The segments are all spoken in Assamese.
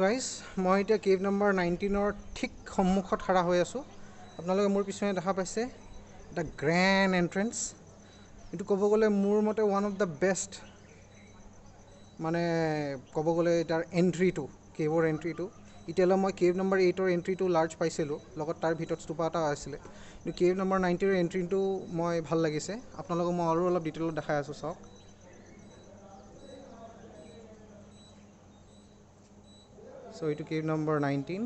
গাইজ মই এতিয়া কেভ নম্বৰ 19ৰ ঠিক সন্মুখত খাৰা হৈ আছোঁ। আপোনালোকে মোৰ পিছনে দেখা পাইছে এটা গ্ৰেণ্ড এণ্ট্ৰেঞ্চ। এইটো ক'ব গ'লে মোৰ মতে ওৱান অফ দ্য বেষ্ট, মানে ক'ব গ'লে তাৰ এণ্ট্ৰিটো, কেভৰ এণ্ট্ৰিটো। এতিয়ালৈ মই কেভ নম্বৰ 8ৰ এণ্ট্ৰিটো লাৰ্জ পাইছিলোঁ, লগত তাৰ ভিতৰত স্তূপা এটা আছিলে, কিন্তু কেভ নম্বৰ 19ৰ এণ্ট্ৰিটো মই ভাল লাগিছে। আপোনালোকক মই আৰু অলপ ডিটেইলত দেখাই আছোঁ, চাওক। চ' এইটো কেভ নম্বৰ 19।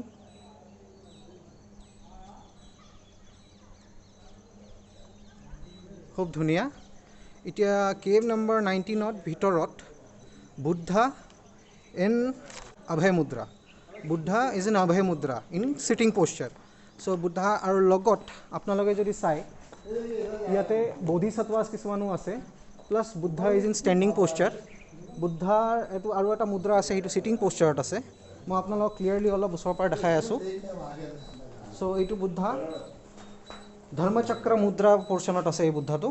খুব ধুনীয়া। এতিয়া কেভ নম্বৰ 19ত ভিতৰত বুদ্ধা ইন অভয় মুদ্ৰা, Buddha is in Abhay mudra in sitting posture. So' Buddha আৰু লগত আপোনালোকে যদি চাই ইয়াতে বোধিসত্ত্বাছ কিছুমানো আছে, plus Buddha is in standing posture. বুদ্ধাৰ এইটো আৰু এটা মুদ্ৰা আছে, সেইটো চিটিং প'শ্চাৰত আছে। মই আপোনালোকক ক্লিয়াৰলি অলপ ওচৰৰ পৰা দেখাই আছোঁ। চ' এইটো বুদ্ধা ধৰ্মচক্ৰ মুদ্ৰা পৰ্চনত আছে এই বুদ্ধাটো।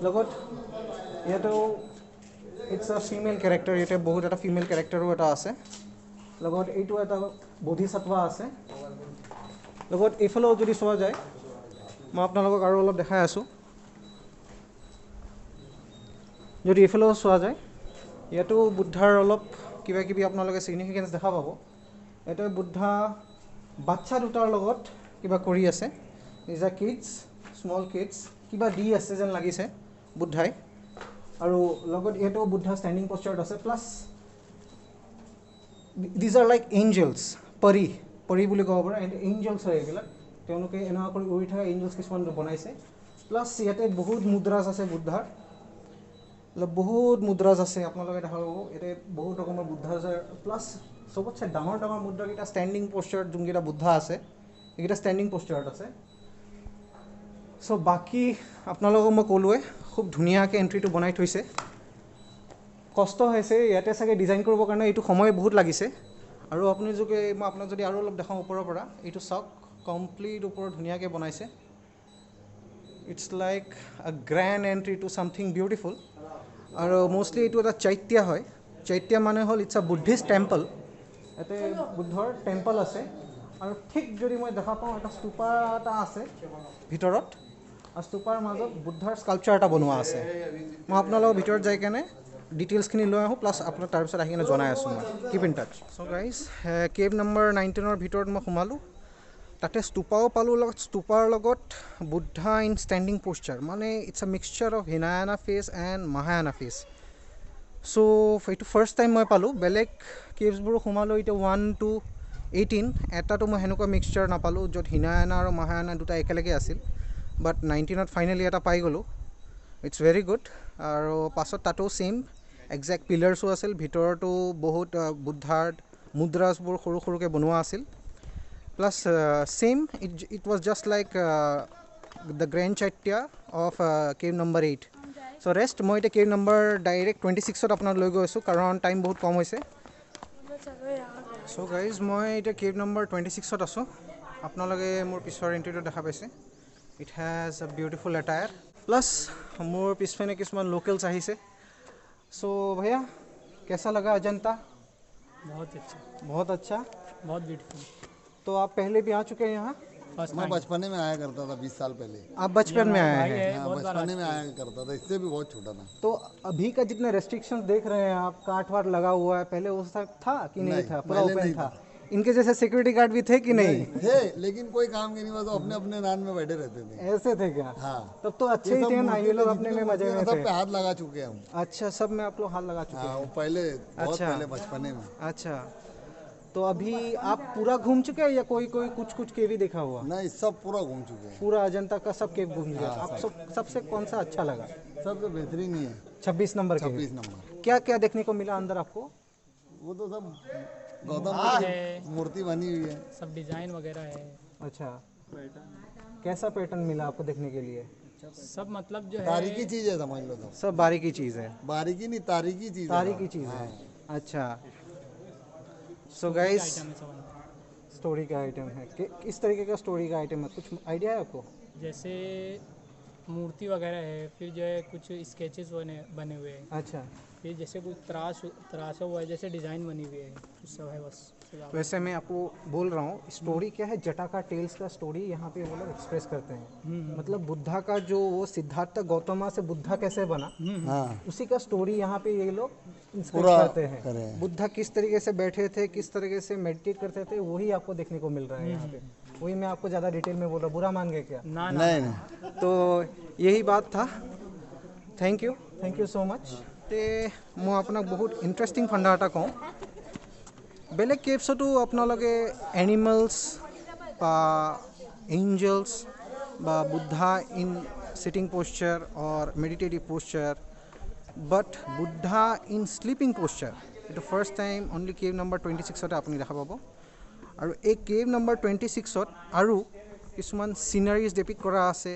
লগত ইয়াতেও ইটছ আ ফিমেল কেৰেক্টাৰ, ইয়াতে বহুত এটা ফিমেল কেৰেক্টাৰো এটা আছে। লগত এইটো এটা বোধিসত্ত্ব আছে। লগত এইফালেও যদি চোৱা যায়, মই আপোনালোকক আৰু অলপ দেখাই আছোঁ। যদি এইফালেও চোৱা যায়, ইয়াতো বুদ্ধাৰ অলপ কিবা কিবি আপোনালোকে ছিগনিফিকেঞ্চ দেখা পাব। ইয়াতে বুদ্ধা বাচ্ছা দুটাৰ লগত কিবা কৰি আছে। Is a kids, small kids, কিবা দি আছে যেন লাগিছে বুদ্ধাই। আৰু লগত ইয়াতেও বুদ্ধা ষ্টেণ্ডিং প'শ্চাৰত আছে। Plus these are like angels, পৰী বুলি ক'ব পাৰে। এঞ্জেলছ হয় এইবিলাক, তেওঁলোকে এনেকুৱা কৰি উৰি থকা এঞ্জেলছ কিছুমান বনাইছে। প্লাছ ইয়াতে বহুত মুদ্ৰাজ আছে বুদ্ধাৰ, বহুত মুদ্ৰাজ আছে। আপোনালোকে দেখা পাব ইয়াতে বহুত ৰকমৰ বুদ্ধা আছে। প্লাছ চবতছে ডাঙৰ ডাঙৰ মুদ্ৰাকেইটা ষ্টেণ্ডিং প'শ্চাৰত যোনকেইটা বুদ্ধা আছে, এইকেইটা ষ্টেণ্ডিং প'শ্চাৰত আছে। চ' বাকী আপোনালোকক মই ক'লোৱে, খুব ধুনীয়াকৈ এণ্ট্ৰিটো বনাই থৈছে। কষ্ট হৈছে ইয়াতে চাগে ডিজাইন কৰিবৰ কাৰণে, এইটো সময় বহুত লাগিছে। আৰু আপুনি যদি মই আপোনাক যদি আৰু অলপ দেখাওঁ ওপৰৰ পৰা, এইটো চাওক, কমপ্লিট ওপৰত ধুনীয়াকৈ বনাইছে। It's like a grand entry to something beautiful. আৰু মষ্টলি এইটো এটা চৈত্য হয়। চৈত্য মানে হ'ল ইটছ আ বুদ্ধিষ্ট টেম্পল। ইয়াতে বুদ্ধৰ টেম্পল আছে। আৰু ঠিক যদি মই দেখা পাওঁ এটা স্তূপা এটা আছে ভিতৰত, আৰু স্তূপাৰ মাজত বুদ্ধাৰ স্কাল্পচাৰ এটা বনোৱা আছে। মই আপোনালোকৰ ভিতৰত যাই কেনে ডিটেইলছখিনি লৈ আহোঁ, প্লাছ আপোনাক তাৰপিছত আহি কিনে জনাই আছোঁ মই। Keep in touch. So' guys, cave number 19ৰ ভিতৰত মই সোমালোঁ। তাতে স্তূপাও পালোঁ, লগত স্তূপাৰ লগত বুদ্ধা ইন ষ্টেণ্ডিং প'শ্চাৰ, মানে it's a mixture of Hinayana phase and Mahayana phase. So' এইটো ফাৰ্ষ্ট টাইম মই পালোঁ। বেলেগ কেভছবোৰো সোমালোঁ এতিয়া 1 to 18, এটাতো মই সেনেকুৱা মিক্সচাৰ নাপালোঁ য'ত হিনায়ানা আৰু মাহায়ানা দুটা একেলগে আছিল। বাট 19ত ফাইনেলি এটা পাই গ'লোঁ। It's very good. আৰু পাছত তাতো ছেইম একজেক্ট পিলাৰ্ছো আছিল, ভিতৰতো বহুত বুদ্ধাৰ মুদ্ৰাছবোৰ সৰু সৰুকৈ বনোৱা আছিল। Plus same it was just like the grand chaitya of cave number 8। So' rest মই এতিয়া কেভ নম্বৰ ডাইৰেক্ট 26ত আপোনাক লৈ গৈ আছোঁ, কাৰণ টাইম বহুত কম হৈছে। চ' গাইজ, মই এতিয়া কেভ নম্বৰ 26ত আছোঁ। আপোনালোকে মোৰ পিছৰ এণ্ট্ৰিটো দেখা পাইছে। It has a beautiful attire. Plus মোৰ পিছপিনে কিছুমান লোকেলছ আহিছে। सो भैया कैसा लगा अजंता? बहुत अच्छा, बहुत अच्छा, बहुत ब्यूटीफुल। तो आप पहले भी आ चुके हैं यहाँ? मैं बचपने में आया करता था 20 साल पहले। आप बचपन में आए हैं? हाँ, बचपने में आया करता था, इससे भी बहुत छोटा था। तो अभी का जितने रेस्ट्रिक्शंस देख रहे हैं आप, काट वाट लगा हुआ है, पहले उस तक था कि नहीं था? पूरा पहले ओपन नहीं था? इनके जैसे सिक्योरिटी गार्ड भी थे कि नहीं? थे, लेकिन कोई काम के नहीं, बस अपने अपने रान में बैठे रहते थे। ऐसे थे क्या? हाँ, तब तो अच्छे ही थे ना, ये लोग अपने में मजे में सब थे। पे हाथ लगा चुके हैं हम। अच्छा, सब में आप लोग हाथ लगा चुके हाँ, हैं? वो पहले बहुत अच्छा। पहले बचपने में। अच्छा, तो अभी आप पूरा घूम चुके हैं या कोई कोई कुछ कुछ केव ही देखा हुआ? नहीं, सब पूरा घूम चुके हैं। पूरा अजंता का सब केव घूम लिया। आप सबसे कौन सा अच्छा लगा? सबसे बेहतरीन ही है 26 नंबर केव। 26 नंबर। क्या क्या देखने को मिला अंदर आपको? वो तो सब गौतम बुद्ध की मूर्ति बनी हुई है। सब डिज़ाइन वगैरह है। अच्छा, कैसा पैटर्न मिला आपको देखने के लिए? सब मतलब जो है तारीखी चीज है, समझ लो। तो सब बारीकी चीज़ है। बारीकी नहीं, तारीखी चीज है। तारीकी चीज़ है। अच्छा, सो गाइस, आइटम है सब। स्टोरी का आइटम है। किस तरीके का स्टोरी का आइटम है, कुछ आइडिया है आपको? जैसे मूर्ति वगैरह है, फिर जो है कुछ स्केचेस बने हुए हैं, अच्छा, फिर जैसे कुछ तराशा हुआ है, जैसे डिज़ाइन बनी हुई है, कुछ सब है बस। वैसे मैं आपको बोल रहा हूँ स्टोरी क्या है, जटाका टेल्स का स्टोरी यहाँ पे वो लोग एक्सप्रेस करते हैं। मतलब बुद्धा का जो वो सिद्धार्थ गौतमा से बुद्धा कैसे बना, हाँ उसी का स्टोरी यहाँ पे ये लोग इंस्पेक्ट पूरा करते करे हैं। हैं। बुद्धा किस तरीके से बैठे थे, किस तरीके से मेडिटेट करते थे, वही आपको देखने को मिल रहा है यहाँ पे। वही मैं आपको ज़्यादा डिटेल में बोल रहा हूँ, बुरा मान गए क्या? ना ना नहीं नहीं तो यही बात था। Thank you so much. ते मैं आपनक बहुत इंटरेस्टिंग फंडा এটা কওঁ। বেলেগ কেভছতো আপোনালোকে এনিমেলছ বা এঞ্জেলছ বা Buddha in sitting posture or meditative posture, but Buddha in sleeping posture এইটো first time only cave number 26তে আপুনি দেখা পাব। আৰু এই কেভ নম্বৰ 26ত আৰু কিছুমান চিনাৰিজ ডেপিক্ট কৰা আছে,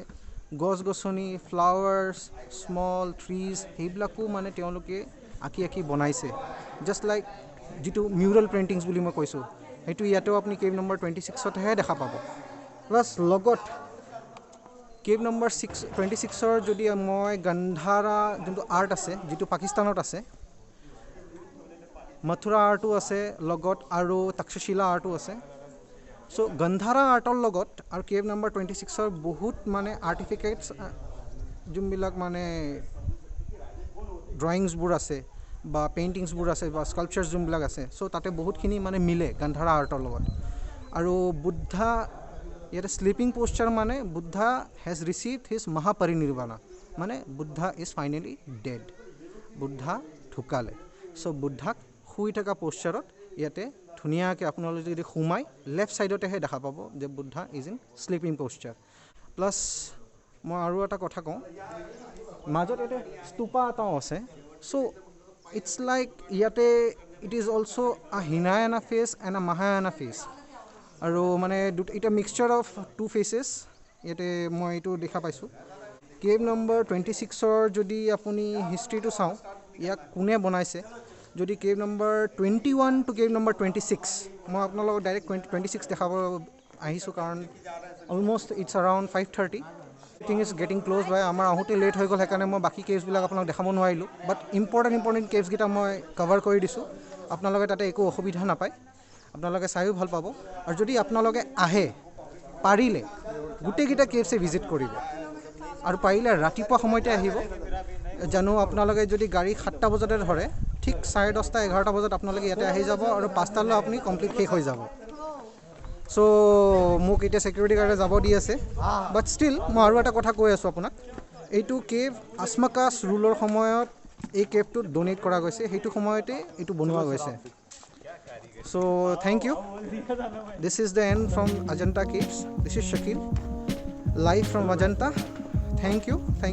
গছ গছনি, ফ্লাৱাৰ্ছ, স্মল ট্ৰিজ, সেইবিলাকো মানে তেওঁলোকে আঁকি আঁকি বনাইছে। জাষ্ট লাইক যিটো মিউৰেল পেইণ্টিংছ বুলি মই কৈছোঁ, সেইটো ইয়াতেও আপুনি কেভ নম্বৰ 26তহে দেখা পাব। প্লাছ লগত কেভ নম্বৰ 26ৰ যদি মই গন্ধাৰা যোনটো আৰ্ট আছে, যিটো পাকিস্তানত আছে, মথুৰা আৰ্টো আছে লগত, আৰু তক্ষশিলা আৰ্টো আছে। চ' গন্ধাৰা আৰ্টৰ লগত আৰু কেভ নম্বৰ 26ৰ বহুত মানে আৰ্টিফিকেটছ যোনবিলাক মানে ড্ৰয়িংছবোৰ আছে বা পেইণ্টিংছবোৰ আছে বা স্কাল্পচাৰ্ছ যোনবিলাক আছে, চ' তাতে বহুতখিনি মানে মিলে গন্ধাৰা আৰ্টৰ লগত। আৰু বুদ্ধা ইয়াতে শ্লিপিং পোশ্চাৰ মানে বুদ্ধা হেজ ৰিচিভড হিজ মহাপৰিনিৰ্বাণা, মানে Buddha is finally dead, Buddha ঢুকালে। চ' বুদ্ধাক শুই থকা পোশ্চাৰত ইয়াতে ধুনীয়াকৈ আপোনালোকে যদি সোমাই লেফ্ট ছাইডতেহে দেখা পাব যে Buddha is in sleeping posture. Plus মই আৰু এটা কথা কওঁ, মাজত ইয়াতে স্তূপা এটাও আছে। চ' ইটছ লাইক ইয়াতে ইট ইজ অলছ' আ হিনায়ানা ফেচ এণ্ড আ মাহায়ানা ফেচ, আৰু মানে এটা মিক্সচাৰ অফ টু ফেচেছ ইয়াতে মই এইটো দেখা পাইছোঁ। কেভ নম্বৰ 26ৰ যদি আপুনি হিষ্ট্ৰীটো চাওঁ, ইয়াক কোনে বনাইছে, যদি cave number 21 to cave number 26, মই আপোনালোকক ডাইৰেক্ট 26 দেখাব আহিছোঁ, কাৰণ almost it's around 5:30। Thing is getting close by. আমাৰ আহোঁতে লেট হৈ গ'ল, সেইকাৰণে মই বাকী কেভছবিলাক আপোনাক দেখাব নোৱাৰিলোঁ, বাট ইম্পৰ্টেণ্ট কেভছকেইটা মই কভাৰ কৰি দিছোঁ। আপোনালোকে তাতে একো অসুবিধা নাপায়, আপোনালোকে চায়ো ভাল পাব। আৰু যদি আপোনালোকে আহে, পাৰিলে গোটেইকেইটা কেভছে ভিজিট কৰিব, আৰু পাৰিলে ৰাতিপুৱা সময়তে আহিব। জানো আপোনালোকে যদি গাড়ী 7টা বজাতে ধৰে, ঠিক 10:30, 11টা বজাত আপোনালোকে ইয়াতে আহি যাব, আৰু 5টালৈ আপুনি কমপ্লিট শেষ হৈ যাব। চ' মোক এতিয়া ছিকিউৰিটি গাৰ্ডে যাব দি আছে, বাট ষ্টিল মই আৰু এটা কথা কৈ আছোঁ আপোনাক। এইটো কেভ আচমাকাছ ৰুলৰ সময়ত এই কেভটোত ডনেট কৰা গৈছে, সেইটো সময়তে এইটো বনোৱা গৈছে। So' thank you. This is the end from Ajanta caves. This is Shakil, live from Ajanta. Thank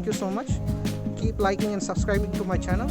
you so much. Keep liking and subscribing to my channel.